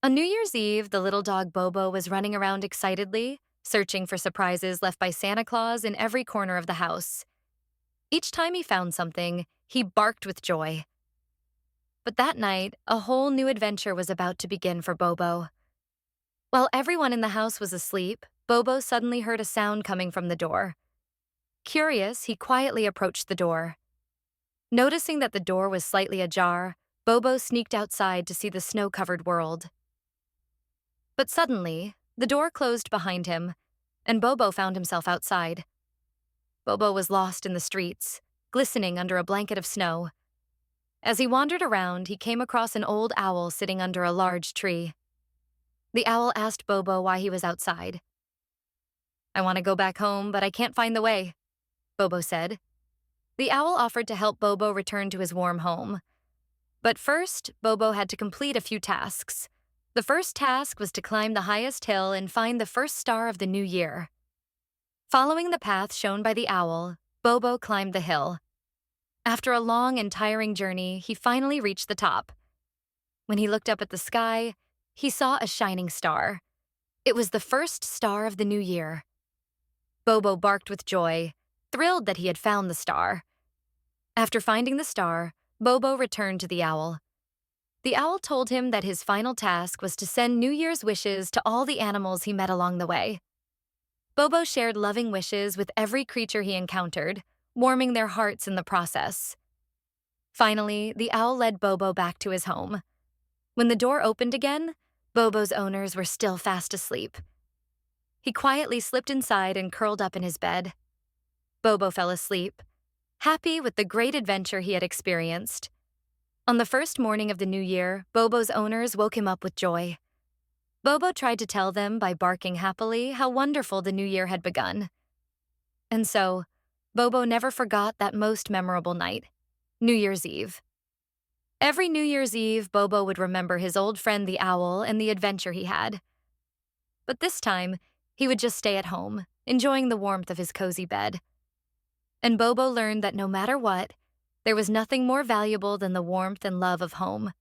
On New Year's Eve, the little dog Bobo was running around excitedly, searching for surprises left by Santa Claus in every corner of the house. Each time he found something, he barked with joy. But that night, a whole new adventure was about to begin for Bobo. While everyone in the house was asleep, Bobo suddenly heard a sound coming from the door. Curious, he quietly approached the door. Noticing that the door was slightly ajar, Bobo sneaked outside to see the snow-covered world. But suddenly, the door closed behind him, and Bobo found himself outside. Bobo was lost in the streets, glistening under a blanket of snow. As he wandered around, he came across an old owl sitting under a large tree. The owl asked Bobo why he was outside. "I want to go back home, but I can't find the way," Bobo said. The owl offered to help Bobo return to his warm home. But first, Bobo had to complete a few tasks. The first task was to climb the highest hill and find the first star of the new year. Following the path shown by the owl, Bobo climbed the hill. After a long and tiring journey, he finally reached the top. When he looked up at the sky, he saw a shining star. It was the first star of the new year. Bobo barked with joy, thrilled that he had found the star. After finding the star, Bobo returned to the owl. The owl told him that his final task was to send New Year's wishes to all the animals he met along the way. Bobo shared loving wishes with every creature he encountered, warming their hearts in the process. Finally, the owl led Bobo back to his home. When the door opened again, Bobo's owners were still fast asleep. He quietly slipped inside and curled up in his bed. Bobo fell asleep, happy with the great adventure he had experienced. On the first morning of the new year, Bobo's owners woke him up with joy. Bobo tried to tell them by barking happily how wonderful the new year had begun. And so, Bobo never forgot that most memorable night, New Year's Eve. Every New Year's Eve, Bobo would remember his old friend the owl and the adventure he had. But this time, he would just stay at home, enjoying the warmth of his cozy bed. And Bobo learned that no matter what, there was nothing more valuable than the warmth and love of home.